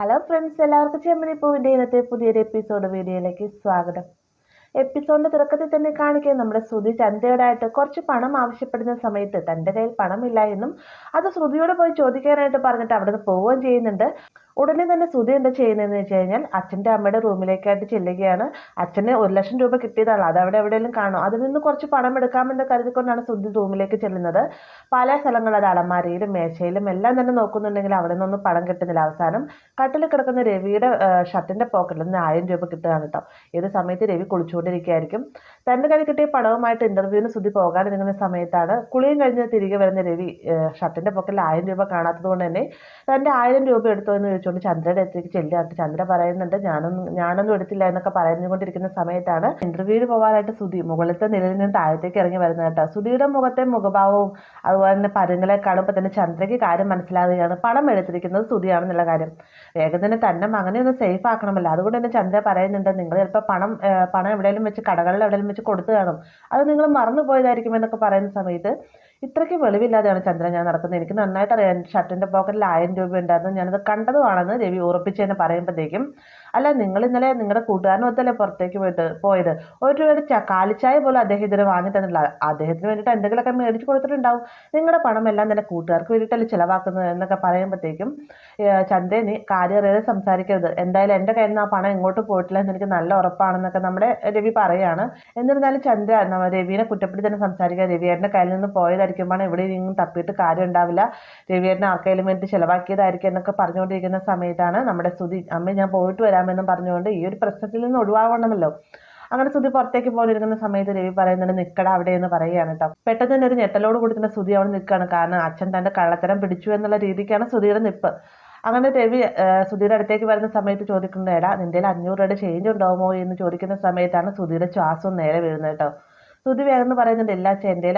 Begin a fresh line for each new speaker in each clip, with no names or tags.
Hello friends, എല്ലാവർക്കും ചെമ്മനി പൂവിൻ്റെ ഇന്നത്തെ പുതിയൊരു എപ്പിസോഡ് വീഡിയോയിലേക്ക് സ്വാഗതം. എപ്പിസോഡിന്റെ തുടക്കത്തിൽ തന്നെ കാണിക്കാൻ നമ്മുടെ ശ്രുതി ചന്ദയോടായിട്ട് കുറച്ച് പണം ആവശ്യപ്പെടുന്ന സമയത്ത് തൻ്റെ കയ്യിൽ പണമില്ല എന്നും അത് ശ്രുതിയോട് പോയി ചോദിക്കാനായിട്ട് പറഞ്ഞിട്ട് അവിടെ നിന്ന് പോവുകയും ചെയ്യുന്നുണ്ട്. ഉടനെ തന്നെ ശ്രുതി എന്താ ചെയ്യുന്നതെന്ന് വെച്ച് കഴിഞ്ഞാൽ അച്ഛൻ്റെ അമ്മയുടെ റൂമിലേക്കായിട്ട് ചെല്ലുകയാണ്. അച്ഛന് 1,00,000 രൂപ കിട്ടിയതാണ്, അത് അവിടെ എവിടെയെങ്കിലും കാണും, അതിൽ നിന്ന് കുറച്ച് പണം എടുക്കാമെന്ന് കരുതിക്കൊണ്ടാണ് ശ്രുതി റൂമിലേക്ക് ചെല്ലുന്നത്. പല സ്ഥലങ്ങളിൽ അത് അലമാരയിലും മേശയിലും എല്ലാം തന്നെ നോക്കുന്നുണ്ടെങ്കിൽ അവിടെ നിന്നൊന്നും പണം കിട്ടുന്നില്ല. അവസാനം കട്ടിൽ കിടക്കുന്ന രവിയുടെ ഷർട്ടിന്റെ പോക്കറ്റിൽ നിന്ന് 1000 രൂപ കിട്ടുകയാണ് കേട്ടോ. ഏത് സമയത്ത് രവി കുളിച്ചുകൊണ്ടിരിക്കുകയായിരിക്കും. തൻ്റെ കയ്യിൽ കിട്ടിയ പണവുമായിട്ട് ഇന്റർവ്യൂവിന് ശ്രുതി പോകാനിരിക്കുന്ന സമയത്താണ് കുളിയും കഴിഞ്ഞ് തിരികെ വരുന്ന രവി ഷർട്ടിന്റെ പോക്കറ്റിൽ 1000 രൂപ കാണാത്തത് കൊണ്ട് തന്നെ തൻ്റെ 1000 രൂപ എടുത്തോ എന്ന് ചോദിച്ചുകൊണ്ട് ചന്ദ്രയുടെ അടുത്തേക്ക് ചെല്ലുകയാണ്. ചന്ദ്ര പറയുന്നുണ്ട് ഞാനൊന്നും എടുത്തില്ല എന്നൊക്കെ പറഞ്ഞുകൊണ്ടിരിക്കുന്ന സമയത്താണ് ഇന്റർവ്യൂവിന് പോകാനായിട്ട് ശ്രുതി മുകളിലത്തെ നിലയിൽ നിന്ന് താഴത്തേക്ക് ഇറങ്ങി വരുന്നത് കേട്ടോ. ശ്രുതിയുടെ മുഖത്തെ മുഖഭാവവും അതുപോലെ തന്നെ പരുങ്ങളെ കാണുമ്പോൾ തന്നെ ചന്ദ്രയ്ക്ക് കാര്യം മനസ്സിലാവുകയാണ്, പണം എടുത്തിരിക്കുന്നത് ശ്രുതിയാണെന്നുള്ള കാര്യം. വേഗം തന്നെ അങ്ങനെയൊന്ന് സേഫ് ആക്കണമല്ലോ. അതുകൊണ്ട് തന്നെ ചന്ദ്ര പറയുന്നുണ്ട്, നിങ്ങൾ ചിലപ്പോൾ പണം എവിടെയെങ്കിലും വെച്ച് കടകളിൽ എവിടെയെങ്കിലും വെച്ച് കൊടുത്തു കാണും, അത് നിങ്ങൾ മറന്നു പോയതായിരിക്കും എന്നൊക്കെ പറയുന്ന സമയത്ത് ഇത്രയ്ക്ക് വെളിവില്ലാതെയാണ് ചന്ദ്ര ഞാൻ നടക്കുന്നത്, എനിക്ക് നന്നായിട്ട് അറിയാം ഷർട്ടിന്റെ പോക്കറ്റിൽ 1000 രൂപ ഉണ്ടായിരുന്നു, ഞാനത് കണ്ടതുമാണെന്ന് രവി ഉറപ്പിച്ചെന്ന് പറയുമ്പോഴത്തേക്കും, അല്ല നിങ്ങൾ ഇന്നലെ നിങ്ങളുടെ കൂട്ടുകാരനൊത്തല്ലേ പുറത്തേക്ക് പോയത്, ഒരു രൂപയുടെ കാലിച്ചായ പോലും അദ്ദേഹം ഇതുവരെ വാങ്ങി തന്നില്ല, അദ്ദേഹത്തിന് വേണ്ടിയിട്ട് എന്തെങ്കിലുമൊക്കെ മേടിച്ച് കൊടുത്തിട്ടുണ്ടാവും, നിങ്ങളുടെ പണം എല്ലാം തന്നെ കൂട്ടുകാർക്ക് വേണ്ടിയിട്ടല്ലേ ചിലവാക്കുന്നത് എന്നൊക്കെ പറയുമ്പോഴത്തേക്കും ചന്ദ്രൻ നീ കാര്യം അറിയാതെ സംസാരിക്കരുത്, എന്തായാലും എൻ്റെ കയ്യിൽ നിന്ന് ആ പണം ഇങ്ങോട്ട് പോയിട്ടില്ല എന്ന് എനിക്ക് നല്ല ഉറപ്പാണെന്നൊക്കെ നമ്മുടെ രവി പറയാണ്. എന്നിരുന്നാലും ചന്ദ്ര രവിയെ കുറ്റപ്പെടുത്തി തന്നെ സംസാരിക്കുക, രവിയേട്ടൻ്റെ കയ്യിൽ നിന്ന് പോയതായിരിക്കുമ്പോൾ ഇവിടെ ഇനിയും തപ്പിയിട്ട് കാര്യം ഉണ്ടാവില്ല, രവിയേട്ടനെ ആർക്കെങ്കിലും വേണ്ടി ചിലവാക്കിയതായിരിക്കും എന്നൊക്കെ പറഞ്ഞുകൊണ്ടിരിക്കുന്ന സമയത്താണ് നമ്മുടെ ശ്രുതി അമ്മ ഞാൻ പോയിട്ട് വരാമെന്നും പറഞ്ഞുകൊണ്ട് ഈ ഒരു പ്രശ്നത്തിൽ നിന്ന് ഒഴിവാകണമല്ലോ. അങ്ങനെ ശ്രുതി പുറത്തേക്ക് പോയിരിക്കുന്ന സമയത്ത് രവി പറയുന്നുണ്ട് നിൽക്കട അവിടെ എന്ന് പറയുകയാണ് കേട്ടോ. പെട്ടെന്ന് തന്നെ ഒരു ഞെട്ടലോട് കൂടി തന്നെ ശ്രുതി അവിടെ നിൽക്കുകയാണ്. കാരണം അച്ഛൻ തൻ്റെ കള്ളത്തരം പിടിച്ചു എന്നുള്ള രീതിക്കാണ് ശ്രുതിയുടെ നിപ്പ്. അങ്ങനെ രവി ശ്രുതിയുടെ അടുത്തേക്ക് വരുന്ന സമയത്ത് ചോദിക്കുന്നത്, എടാ നിന്റെ 500 രൂപയുടെ ചേഞ്ച് ഉണ്ടാവുമോ എന്ന് ചോദിക്കുന്ന സമയത്താണ് ശ്രുതിയുടെ ശ്വാസം നേരെ വീഴുന്നത് കേട്ടോ. ശ്രുതി വേഗം പറയുന്നുണ്ട്, ഇല്ല എൻ്റെ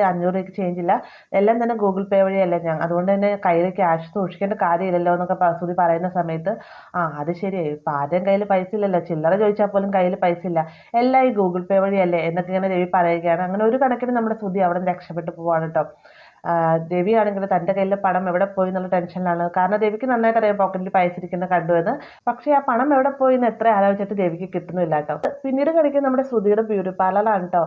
500 രൂപയ്ക്ക് ചേഞ്ച് ഇല്ല, എല്ലാം തന്നെ ഗൂഗിൾ പേ വഴിയല്ലേ ഞാൻ, അതുകൊണ്ട് തന്നെ കയ്യിൽ ക്യാഷ് സൂക്ഷിക്കേണ്ട കാര്യമില്ലല്ലോ എന്നൊക്കെ ശ്രുതി പറയുന്ന സമയത്ത് അത് ശരിയായി, ഇപ്പം ആദ്യം കയ്യിൽ പൈസ ഇല്ലല്ലോ, ചില്ലറ ചോദിച്ചാൽ പോലും കയ്യിൽ പൈസ ഇല്ല, എല്ലാം ഈ ഗൂഗിൾ പേ വഴിയല്ലേ എന്നൊക്കെ ഇങ്ങനെ രവി പറയുകയാണ്. അങ്ങനെ ഒരു കണക്കിന് നമ്മുടെ ശ്രുതി അവിടെ നിന്ന് രക്ഷപ്പെട്ടു പോവാണ് കേട്ടോ. രവി ആണെങ്കിൽ തൻ്റെ കയ്യിലെ പണം എവിടെ പോയി എന്നുള്ള ടെൻഷനിലാണ്. കാരണം രവിക്ക് നന്നായിട്ട് അറിയാം പോക്കറ്റിൽ പൈസ ഇരിക്കുന്ന കണ്ടുവെന്ന്. പക്ഷേ ആ പണം എവിടെ പോയി എന്ന് എത്ര ആലോചിച്ചിട്ട് രവിക്ക് കിട്ടുന്നില്ല കേട്ടോ. പിന്നീട് കളിക്കുന്നത് നമ്മുടെ ശ്രുതിയുടെ ബ്യൂട്ടി പാർലറാണ് കേട്ടോ.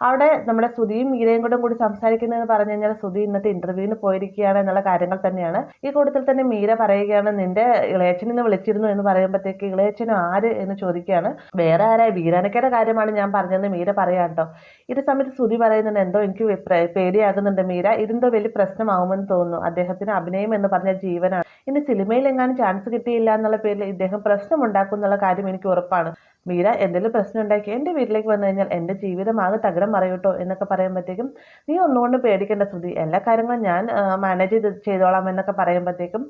അവിടെ നമ്മുടെ ശ്രുതിയും മീരയും കൂടി സംസാരിക്കുന്നതെന്ന് പറഞ്ഞു കഴിഞ്ഞാൽ ശ്രുതി ഇന്നത്തെ ഇന്റർവ്യൂവിന് പോയിരിക്കുകയാണ് എന്നുള്ള കാര്യങ്ങൾ തന്നെയാണ്. ഈ കൂട്ടത്തിൽ തന്നെ മീര പറയുകയാണ്, നിന്റെ ഇളയച്ചൻ ഇന്ന് വിളിച്ചിരുന്നു എന്ന് പറയുമ്പോഴത്തേക്ക് ഇളയച്ചനും ആര് എന്ന് ചോദിക്കുകയാണ്. വേറെ ആരായി വീരാനക്കയുടെ കാര്യമാണ് ഞാൻ പറഞ്ഞതെന്ന് മീര പറയാം കേട്ടോ. ഇത് സമയത്ത് ശ്രുതി പറയുന്നുണ്ട്, എന്തോ എനിക്ക് പേടിയാകുന്നുണ്ട് മീര, ഇതിന്റെ വലിയ പ്രശ്നമാവുമെന്ന് തോന്നുന്നു, അദ്ദേഹത്തിന് അഭിനയം എന്ന് പറഞ്ഞ ജീവനാണ്, ഇനി സിനിമയിൽ എങ്ങാനും ചാൻസ് കിട്ടിയില്ല എന്നുള്ള പേരിൽ ഇദ്ദേഹം പ്രശ്നം ഉണ്ടാക്കും എന്നുള്ള കാര്യം എനിക്ക് ഉറപ്പാണ്. മീര എന്തെങ്കിലും പ്രശ്നം ഉണ്ടാക്കി എൻ്റെ വീട്ടിലേക്ക് വന്നു കഴിഞ്ഞാൽ എൻ്റെ ജീവിതമാകെ തകിടം മറിയൂട്ടോ എന്നൊക്കെ പറയുമ്പോഴത്തേക്കും, നീ ഒന്നുകൊണ്ടും പേടിക്കേണ്ട ശ്രുതി, എല്ലാ കാര്യങ്ങളും ഞാൻ മാനേജ് ചെയ്തോളാം എന്നൊക്കെ പറയുമ്പോഴത്തേക്കും,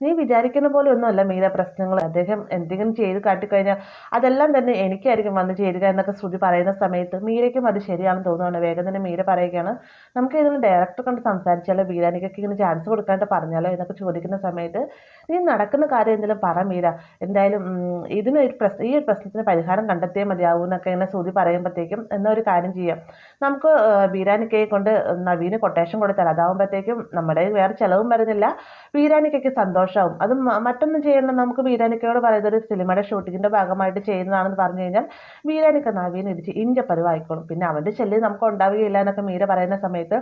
നീ വിചാരിക്കുന്ന പോലെ ഒന്നുമല്ല മീര പ്രശ്നങ്ങൾ, അദ്ദേഹം എന്തെങ്കിലും ചെയ്ത് കാട്ടിക്കഴിഞ്ഞാൽ അതെല്ലാം തന്നെ എനിക്കായിരിക്കും വന്ന് ചേരുക എന്നൊക്കെ ശ്രുതി പറയുന്ന സമയത്ത് മീരയ്ക്കും അത് ശരിയാണെന്ന് തോന്നുകയാണ്. വേഗം തന്നെ മീര പറയുകയാണ്, നമുക്ക് ഇതിന് ഡയറക്ടർ കണ്ട് സംസാരിച്ചാലോ, വീരാനിക്കൊക്കെ ഇങ്ങനെ ചാൻസ് കൊടുക്കാണ്ട് പറഞ്ഞാലോ എന്നൊക്കെ ചോദിക്കുന്ന സമയത്ത്, നീ നടക്കുന്ന കാര്യം എന്തെങ്കിലും പറ മീര, എന്തായാലും ഈ ഒരു പ്രശ്നത്തിന് പരിഹാരം കണ്ടെത്തിയേ മതിയാവൂ എന്നൊക്കെ ഇങ്ങനെ ശ്രുതി പറയുമ്പോഴത്തേക്കും, എന്നാ ഒരു കാര്യം ചെയ്യാം, നമുക്ക് വീരാനിക്കയെ കൊണ്ട് നവീന് കൊട്ടേഷൻ കൊടുത്താൽ അതാവുമ്പോഴത്തേക്കും നമ്മുടെ വേറെ ചിലവും വരുന്നില്ല, വീരാനിക്കയ്ക്ക് സന്തോഷമാവും, അത് മറ്റൊന്നും ചെയ്യണം, നമുക്ക് വീരാനിക്കയോട് പറയുന്നത് ഒരു സിനിമയുടെ ഷൂട്ടിങ്ങിന്റെ ഭാഗമായിട്ട് ചെയ്യുന്നതാണെന്ന് പറഞ്ഞു കഴിഞ്ഞാൽ വീരാനിക്ക നവീന് ഇടിച്ച് ഇഞ്ചപ്പരുവായിക്കോളും, പിന്നെ അവന്റെ ശല്യം നമുക്ക് ഉണ്ടാവുകയില്ല എന്നൊക്കെ മീര പറയുന്ന സമയത്ത്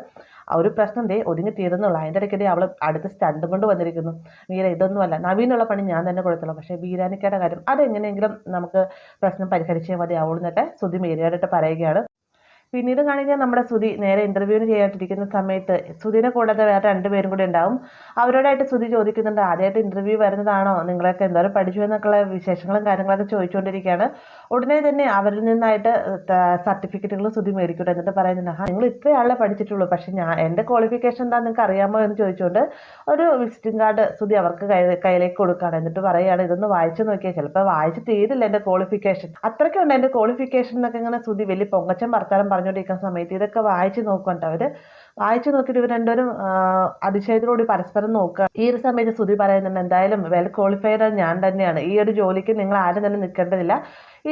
ഒരു പ്രശ്നം ഒതുങ്ങി തീരുന്നുള്ളൂ, അതിൻ്റെ ഇടയ്ക്കിടെ അവൾ അടുത്ത് സ്റ്റണ്ടും കൊണ്ട് വന്നിരിക്കുന്നു, മീര ഇതൊന്നുമല്ല നവീനുള്ള പണി ഞാൻ തന്നെ കൊടുത്തുള്ളൂ, പക്ഷേ വീരാനിക്കയുടെ കാര്യം അതെങ്ങനെയെങ്കിലും നമുക്ക് പ്രശ്നം പരിഹരിച്ചേ മതിയാവുള്ളൂ എന്നൊക്കെ ശ്രുതി മീരയോടായിട്ട് പറയുകയാണ്. പിന്നീട് കാണിക്കാൻ നമ്മുടെ ശ്രുതി നേരെ ഇന്റർവ്യൂവിന് ചെയ്യാനിരിക്കുന്ന സമയത്ത് ശ്രുതിനെ കൂടാതെ വേറെ 2 പേരും കൂടി ഉണ്ടാവും. അവരോടായിട്ട് ശ്രുതി ചോദിക്കുന്നുണ്ട്, ആദ്യമായിട്ട് ഇന്റർവ്യൂ വരുന്നതാണോ, നിങ്ങളൊക്കെ എന്തോരം പഠിച്ചു എന്നൊക്കെയുള്ള വിശേഷങ്ങളും കാര്യങ്ങളൊക്കെ ചോദിച്ചുകൊണ്ടിരിക്കുകയാണ്. ഉടനെ തന്നെ അവരിൽ നിന്നായിട്ട് സർട്ടിഫിക്കറ്റുകൾ ശ്രുതി മേടിക്കട്ടെ, എന്നിട്ട് പറയുന്നുണ്ട്, നിങ്ങൾ ഇത്രയാളെ പഠിച്ചിട്ടുള്ളൂ, പക്ഷെ എൻ്റെ ക്വാളിഫിക്കേഷൻ എന്താ നിങ്ങൾക്ക് അറിയാമോ എന്ന് ചോദിച്ചുകൊണ്ട് ഒരു വിസിറ്റിംഗ് കാർഡ് ശ്രുതി അവർക്ക് കയ്യിലേക്ക് കൊടുക്കുകയാണ്. എന്നിട്ട് പറയുകയാണ്, ഇതൊന്ന് വായിച്ചു നോക്കിയാൽ ചിലപ്പോൾ വായിച്ച് തീരില്ല എൻ്റെ ക്വാളിഫിക്കേഷൻ, അത്രയ്ക്കുണ്ട് എൻ്റെ ക്വാളിഫിക്കേഷൻ എന്നൊക്കെ ഇങ്ങനെ ശ്രുതി വലിയ പൊങ്ങച്ചം വർത്താനം പറഞ്ഞുകൊണ്ടിരിക്കുന്ന സമയത്ത് ഇതൊക്കെ വായിച്ച് നോക്കണ്ട, അവര് വായിച്ചു നോക്കിയിട്ട് ഇവർ രണ്ടുപേരും അതിശയത്തിലൂടെ പരസ്പരം നോക്കുക. ഈ ഒരു സമയത്ത് ശ്രുതി പറയുന്നുണ്ട്, എന്തായാലും വെൽ ക്വാളിഫൈഡ് ഞാൻ തന്നെയാണ്, ഈ ഒരു ജോലിക്ക് നിങ്ങൾ ആരും തന്നെ നിൽക്കേണ്ടതില്ല,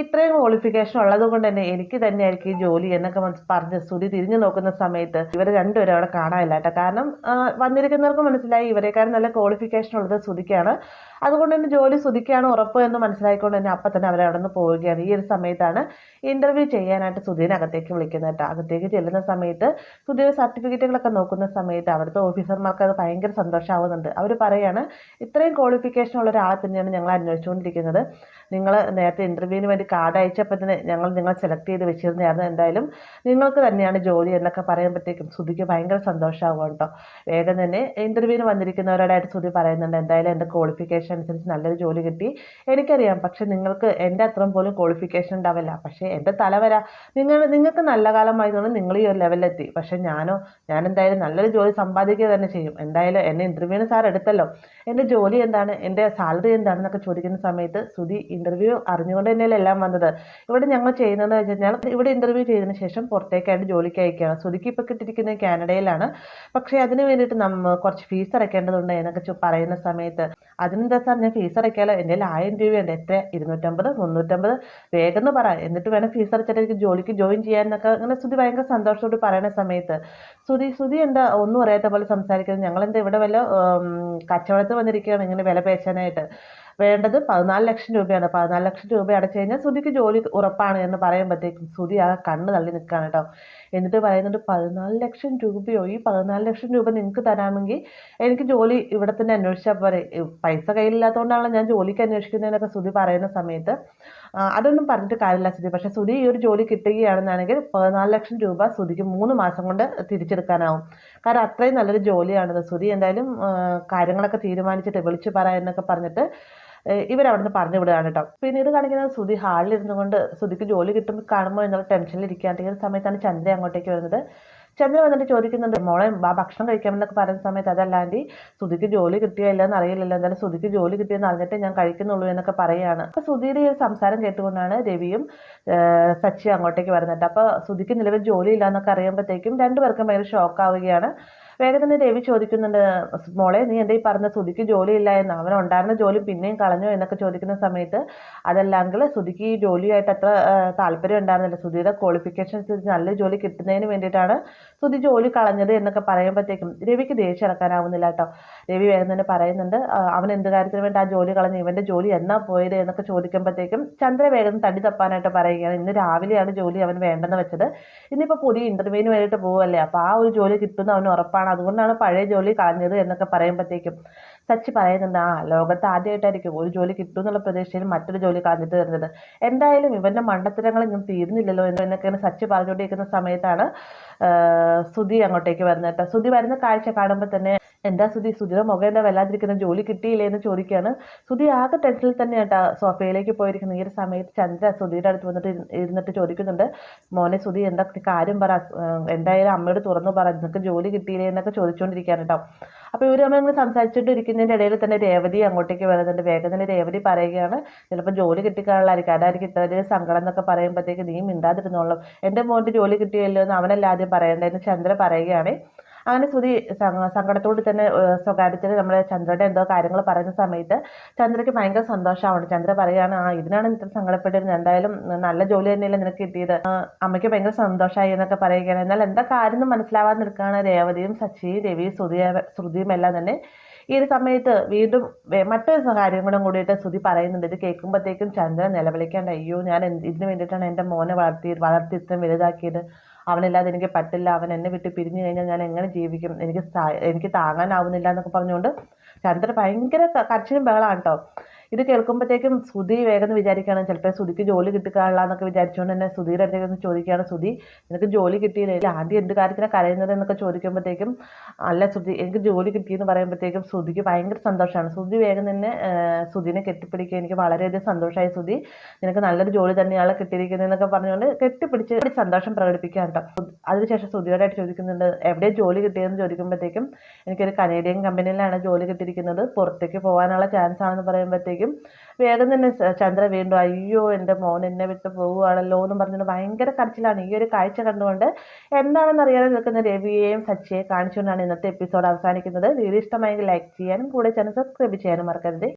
ഇത്രയും ക്വാളിഫിക്കേഷൻ ഉള്ളത് കൊണ്ട് തന്നെ എനിക്ക് തന്നെയായിരിക്കും ഈ ജോലി എന്നൊക്കെ പറഞ്ഞ് സ്തുതി തിരിഞ്ഞു നോക്കുന്ന സമയത്ത് ഇവർ രണ്ടുപേരും അവിടെ കാണാനില്ല കേട്ടോ. കാരണം വന്നിരിക്കുന്നവർക്ക് മനസ്സിലായി ഇവരെക്കാളും നല്ല ക്വാളിഫിക്കേഷൻ ഉള്ളത് സ്തുതിക്കാണ്. അതുകൊണ്ട് തന്നെ ജോലി സ്തുതിക്കാണ് ഉറപ്പ് എന്ന് മനസ്സിലായിക്കൊണ്ട് തന്നെ അപ്പം തന്നെ അവരവിടെ നിന്ന് പോവുകയാണ്. ഈ ഒരു സമയത്താണ് ഇന്റർവ്യൂ ചെയ്യാനായിട്ട് സുധീനെ അകത്തേക്ക് വിളിക്കുന്നത് കേട്ടോ. അകത്തേക്ക് ചെല്ലുന്ന സമയത്ത് സുധീർ സർട്ടിഫിക്കറ്റുകളൊക്കെ നോക്കുന്ന സമയത്ത് അവിടുത്തെ ഓഫീസർമാർക്ക് അത് ഭയങ്കര സന്തോഷമാവുന്നുണ്ട്. അവർ പറയാണ് ഇത്രയും ക്വാളിഫിക്കേഷൻ ഉള്ള ഒരാളെ തന്നെയാണ് ഞങ്ങൾ അന്വേഷിച്ചുകൊണ്ടിരിക്കുന്നത്. നിങ്ങൾ നേരത്തെ ഇന്റർവ്യൂവിന് വേണ്ടി കാർഡ് അയച്ചപ്പോൾ തന്നെ ഞങ്ങൾ നിങ്ങളെ സെലക്ട് ചെയ്ത് വെച്ചിരുന്നതായിരുന്നു. എന്തായാലും നിങ്ങൾക്ക് തന്നെയാണ് ജോലി എന്നൊക്കെ പറയുമ്പോഴത്തേക്കും സുധിക്ക് ഭയങ്കര സന്തോഷമാകും കേട്ടോ. വേഗം തന്നെ ഇന്റർവ്യൂവിന് വന്നിരിക്കുന്നവരോടായിട്ട് സുധി പറയുന്നുണ്ട് എന്തായാലും എൻ്റെ ക്വാളിഫിക്കേഷൻ അനുസരിച്ച് നല്ലൊരു ജോലി കിട്ടി എനിക്കറിയാം. പക്ഷെ നിങ്ങൾക്ക് എൻ്റെ അത്രയും പോലും ക്വാളിഫിക്കേഷൻ ഉണ്ടാവില്ല. പക്ഷേ എൻ്റെ തലവര നിങ്ങൾക്ക് നല്ല കാലമായതുകൊണ്ട് നിങ്ങൾ ഈ ഒരു ലെവലിലെത്തി. പക്ഷെ ഞാൻ എന്തായാലും നല്ലൊരു ജോലി സമ്പാദിക്കുക തന്നെ ചെയ്യും. എന്തായാലും എന്നെ ഇന്റർവ്യൂവിന് സാർ എടുത്തല്ലോ, എൻ്റെ ജോലി എന്താണ്, എൻ്റെ സാലറി എന്താണെന്നൊക്കെ ചോദിക്കുന്ന സമയത്ത് സുധി ഇന്റർവ്യൂ അറിഞ്ഞുകൊണ്ട് തന്നെയല്ലേ എല്ലാം വന്നത്. ഇവിടെ ഞങ്ങൾ ചെയ്യുന്നതെന്ന് വെച്ച് കഴിഞ്ഞാൽ ഇവിടെ ഇന്റർവ്യൂ ചെയ്തതിന് ശേഷം പുറത്തേക്കായിട്ട് ജോലിക്ക് അയക്കുകയാണ്. സുധിക്ക് ഇപ്പോൾ കിട്ടിയിരിക്കുന്നത് കാനഡയിലാണ്. പക്ഷേ അതിന് വേണ്ടിയിട്ട് കുറച്ച് ഫീസ് അടയ്ക്കേണ്ടതുണ്ട് എന്നൊക്കെ പറയുന്ന സമയത്ത് അതിനെന്താ സാർ ഞാൻ ഫീസ് അടയ്ക്കാലോ, എൻ്റെ 1000 രൂപയുണ്ട്, എത്ര 250 350 വേഗം എന്ന് പറ, എന്നിട്ട് വേണം ഫീസ് അടച്ചിട്ട് എനിക്ക് ജോലിക്ക് ജോയിൻ ചെയ്യാൻ എന്നൊക്കെ അങ്ങനെ സുധി ഭയങ്കര സന്തോഷത്തോട് പറയുന്ന സമയത്ത് സുധി എന്താ ഒന്നും അറിയാത്ത പോലെ സംസാരിക്കുന്നത്, ഞങ്ങളെന്താ ഇവിടെ വല്ല കച്ചവടത്തിൽ വന്നിരിക്കുകയാണ് ഇങ്ങനെ വില പേശാനായിട്ട്. വേണ്ടത് 14 ലക്ഷം രൂപയാണ്. 14 ലക്ഷം രൂപ അടച്ചു കഴിഞ്ഞാൽ സുധിക്ക് ജോലി ഉറപ്പാണ് എന്ന് പറയുമ്പോഴത്തേക്കും സുധി ആ കണ്ണ് തള്ളി നിൽക്കുകയാണ് കേട്ടോ. എന്നിട്ട് പറയുന്നുണ്ട് 14 ലക്ഷം രൂപയോ, ഈ 14 ലക്ഷം രൂപ നിങ്ങൾക്ക് തരാമെങ്കിൽ എനിക്ക് ജോലി ഇവിടെ തന്നെ അന്വേഷിച്ചാൽ പോരെ, പൈസ കയ്യിലില്ലാത്തതുകൊണ്ടാണല്ലോ ഞാൻ ജോലിക്ക് അന്വേഷിക്കുന്നതെന്നൊക്കെ സുധി പറയുന്ന സമയത്ത് അതൊന്നും പറഞ്ഞിട്ട് കാര്യമില്ല സുധി. പക്ഷെ സുധി ഈ ഒരു ജോലി കിട്ടുകയാണെന്നാണെങ്കിൽ 14 ലക്ഷം രൂപ സുധിക്ക് 3 മാസം കൊണ്ട് തിരിച്ചെടുക്കാനാവും. കാരണം അത്രയും നല്ലൊരു ജോലിയാണത്. സുധി എന്തായാലും കാര്യങ്ങളൊക്കെ തീരുമാനിച്ചിട്ട് വിളിച്ചു എന്നൊക്കെ പറഞ്ഞിട്ട് ഇവരവിടുന്ന് പറഞ്ഞു വിടുകയാണ് കേട്ടോ. പിന്നീട് കാണിക്കുന്നത് സുധി ഹാളിലിരുന്നു കൊണ്ട് സുധിക്ക് ജോലി കിട്ടുമ്പോൾ കാണുമ്പോൾ എന്നുള്ള ടെൻഷനിൽ ഇരിക്കുകയാണ്. ഈ സമയത്താണ് ചന്ദ്ര അങ്ങോട്ടേക്ക് വരുന്നത്. ചന്ദ്ര വന്നിട്ട് ചോദിക്കുന്നുണ്ട് മോളെ ഭക്ഷണം കഴിക്കാമെന്നൊക്കെ പറയുന്ന സമയത്ത് അതല്ലാണ്ട് സുധിക്ക് ജോലി കിട്ടിയോ ഇല്ലെന്ന് അറിയില്ലല്ലോ, എന്തായാലും സുധിക്ക് ജോലി കിട്ടിയെന്ന് അറിഞ്ഞിട്ട് ഞാൻ കഴിക്കുന്നുള്ളൂ എന്നൊക്കെ പറയുകയാണ്. അപ്പോൾ സുധിയുടെ ഈ സംസാരം കേട്ടുകൊണ്ടാണ് രവിയും സച്ചി അങ്ങോട്ടേക്ക് വരുന്നത്. അപ്പോൾ സുധിക്ക് നിലവിൽ ജോലി ഇല്ല എന്നൊക്കെ അറിയുമ്പോഴത്തേക്കും രണ്ടുപേർക്കും ഭയങ്കര ഷോക്കാവുകയാണ്. വേഗം തന്നെ രവി ചോദിക്കുന്നുണ്ട് മോളെ നീ എന്താ ഈ പറഞ്ഞ സുധിക്ക് ജോലി ഇല്ല എന്ന്, അവനുണ്ടായിരുന്ന ജോലി പിന്നെയും കളഞ്ഞു എന്നൊക്കെ ചോദിക്കുന്ന സമയത്ത് അതല്ലെങ്കിൽ സുധിക്ക് ഈ ജോലിയായിട്ട് അത്ര താല്പര്യം ഉണ്ടായിരുന്നില്ല, സുധിയുടെ ക്വാളിഫിക്കേഷൻസ് നല്ല ജോലി കിട്ടുന്നതിന് വേണ്ടിയിട്ടാണ് സുധി ജോലി കളഞ്ഞത് എന്നൊക്കെ പറയുമ്പോഴത്തേക്കും രവിക്ക് ദേഷ്യം അടക്കാനാവുന്നില്ല കേട്ടോ. രവി വേഗം തന്നെ പറയുന്നുണ്ട് അവൻ എന്ത് കാര്യത്തിന് വേണ്ടി ആ ജോലി കളഞ്ഞു, ഇവൻ്റെ ജോലി എന്നാ പോയത് എന്നൊക്കെ ചോദിക്കുമ്പോഴത്തേക്കും ചന്ദ്ര വേഗം തടി തപ്പാനായിട്ട് പറയുകയാണ്. ഇന്ന് രാവിലെയാണ് ജോലി അവൻ വേണ്ടെന്ന് വെച്ചത്, ഇന്നിപ്പോൾ പുതിയ ഇന്റർവ്യൂവിന് വേണ്ടിയിട്ട് പോവല്ലേ, അപ്പോൾ ആ ഒരു ജോലി കിട്ടുന്ന അവന് ഉറപ്പാണ്, അതുകൊണ്ടാണ് പഴയ ജോലി കളഞ്ഞത് എന്നൊക്കെ പറയുമ്പോഴത്തേക്കും സച്ചി പറയുന്നുണ്ട് ലോകത്ത് ആദ്യമായിട്ടായിരിക്കും ഒരു ജോലി കിട്ടും എന്നുള്ള പ്രതീക്ഷയിൽ മറ്റൊരു ജോലി കളഞ്ഞിട്ട് വരുന്നത്, എന്തായാലും ഇവന്റെ മണ്ടത്തരങ്ങൾ ഇങ്ങനെ തീരുന്നില്ലല്ലോ എന്നൊക്കെയാണ് സച്ചി പറഞ്ഞുകൊണ്ടിരിക്കുന്ന സമയത്താണ് സുധി അങ്ങോട്ടേക്ക് വരുന്നത് കേട്ടോ. സുധി വരുന്ന കാഴ്ച കാണുമ്പോൾ തന്നെ എന്താ സുധിയുടെ മുഖം എന്താ വല്ലാതിരിക്കുന്ന, ജോലി കിട്ടിയില്ലേ എന്ന് ചോദിക്കുകയാണ്. സുധി ആകെ ടെൻഷനിൽ തന്നെ കേട്ടോ സോഫയിലേക്ക് പോയിരിക്കുന്നത്. ഈ ഒരു സമയത്ത് ചന്ദ്ര സുധിയുടെ അടുത്ത് വന്നിട്ട് ഇരുന്നിട്ട് ചോദിക്കുന്നുണ്ട് മോനെ സുധി എന്താ കാര്യം പറ, എന്തായാലും അമ്മയോട് തുറന്നു പറ, നിനക്ക് ജോലി കിട്ടിയില്ലേ എന്നൊക്കെ ചോദിച്ചുകൊണ്ടിരിക്കുകയാണ് കേട്ടോ. അപ്പോൾ ഇവർ നമ്മൾ സംസാരിച്ചുകൊണ്ടിരിക്കുന്നതിൻ്റെ ഇടയിൽ തന്നെ രേവതി അങ്ങോട്ടേക്ക് വരുന്നുണ്ട്. വേഗം തന്നെ രേവതി പറയുകയാണ് ചിലപ്പോൾ ജോലി കിട്ടിക്കാനുള്ളതായിരിക്കും, അതായിരിക്കും ഇത്ര സങ്കടം എന്നൊക്കെ പറയുമ്പോഴത്തേക്ക് നീ മിണ്ടാതിരുന്നോളും, എൻ്റെ മോൻ്റെ ജോലി കിട്ടിയല്ലോ എന്ന് അവനല്ല ആദ്യം പറയേണ്ടതെന്ന് ചന്ദ്ര പറയുകയാണ്. അങ്ങനെ സുധി സങ്കടത്തോട് തന്നെ സ്വകാര്യത്തിൽ നമ്മുടെ ചന്ദ്രയുടെ എന്തോ കാര്യങ്ങൾ പറയുന്ന സമയത്ത് ചന്ദ്രയ്ക്ക് ഭയങ്കര സന്തോഷമാണ്. ചന്ദ്ര പറയുകയാണ് ഇതിനാണ് ഇത്ര സങ്കടപ്പെട്ടിരുന്നത്, എന്തായാലും നല്ല ജോലി തന്നെയല്ലേ നിനക്ക് കിട്ടിയത്, അമ്മയ്ക്ക് ഭയങ്കര സന്തോഷമായി എന്നൊക്കെ പറയുകയാണ്. എന്നാൽ എന്താ കാര്യം മനസ്സിലാവാതെ നിൽക്കുകയാണ് രേവതിയും സച്ചിയും രവിയും ശ്രുതിയും എല്ലാം തന്നെ. ഈ ഒരു സമയത്ത് വീണ്ടും മറ്റൊരു കാര്യം കൂടെ കൂടിയിട്ട് സുധി പറയുന്നുണ്ട്. ഇത് കേൾക്കുമ്പോഴത്തേക്കും ചന്ദ്രൻ നിലവിളിക്കാണ്ട് അയ്യോ ഞാൻ ഇതിന് വേണ്ടിയിട്ടാണ് എൻ്റെ മോനെ വളർത്തി ഇത്രയും വലുതാക്കിയത്, അവനില്ലാതെ എനിക്ക് പറ്റില്ല, അവൻ എന്നെ വിട്ട് പിരിഞ്ഞു കഴിഞ്ഞാൽ ഞാൻ എങ്ങനെ ജീവിക്കും, എനിക്ക് താങ്ങാനാവുന്നില്ല എന്നൊക്കെ പറഞ്ഞുകൊണ്ട് ചന്ദ്ര ഭയങ്കര കരച്ചിലും ബഹളമാണ് കേട്ടോ. ഇത് കേൾക്കുമ്പോഴത്തേക്കും സുധി വേഗം വിചാരിക്കുകയാണ് ചിലപ്പോൾ സുധിക്ക് ജോലി കിട്ടിക്കാനുള്ള എന്നൊക്കെ വിചാരിച്ചുകൊണ്ട് തന്നെ സുധിയുടെ അടുത്തേക്ക് ചോദിക്കുകയാണ് സുധി നിനക്ക് ജോലി കിട്ടിയില്ല, ആദ്യം എന്ത് കാര്യത്തിനാണ് കരയുന്നത് എന്നൊക്കെ ചോദിക്കുമ്പോഴത്തേക്കും അല്ല സുധി എനിക്ക് ജോലി കിട്ടിയെന്ന് പറയുമ്പോഴത്തേക്കും സുധിക്ക് ഭയങ്കര സന്തോഷമാണ്. സുധി വേഗം തന്നെ സുധിനെ കെട്ടിപ്പിടിക്കുക, എനിക്ക് വളരെയധികം സന്തോഷമായി സുധി, നിനക്ക് നല്ലൊരു ജോലി തന്നെയാണ് കിട്ടിയിരിക്കുന്നതെന്നൊക്കെ പറഞ്ഞുകൊണ്ട് കെട്ടിപ്പിടിച്ച് സന്തോഷം പ്രകടിപ്പിക്കുക കേട്ടോ. അതിനുശേഷം സുധിയോടായിട്ട് ചോദിക്കുന്നുണ്ട് എവിടെ ജോലി കിട്ടിയതെന്ന് ചോദിക്കുമ്പോഴത്തേക്കും എനിക്കൊരു കനേഡിയൻ കമ്പനിയിലാണ് ജോലി കിട്ടിയിരിക്കുന്നത്, പുറത്തേക്ക് പോകാനുള്ള ചാൻസ് ആണെന്ന് പറയുമ്പോഴത്തേക്കും വേഗം തന്നെ ചന്ദ്ര വീണ്ടും അയ്യോ എൻ്റെ മോൻ എന്നെ വിട്ട് പോവുകയാണല്ലോ എന്ന് പറഞ്ഞുകൊണ്ട് ഭയങ്കര കരച്ചിലാണ്. ഈ ഒരു കാഴ്ച കണ്ടുകൊണ്ട് എന്താണെന്ന് അറിയാതെ നിൽക്കുന്ന രവിയെയും സച്ചിയെയും കാണിച്ചുകൊണ്ടാണ് ഇന്നത്തെ എപ്പിസോഡ് അവസാനിക്കുന്നത്. വീഡിയോ ഇഷ്ടമായെങ്കിൽ ലൈക്ക് ചെയ്യാനും കൂടെ ചാനൽ സബ്സ്ക്രൈബ് ചെയ്യാനും മറക്കരുത്.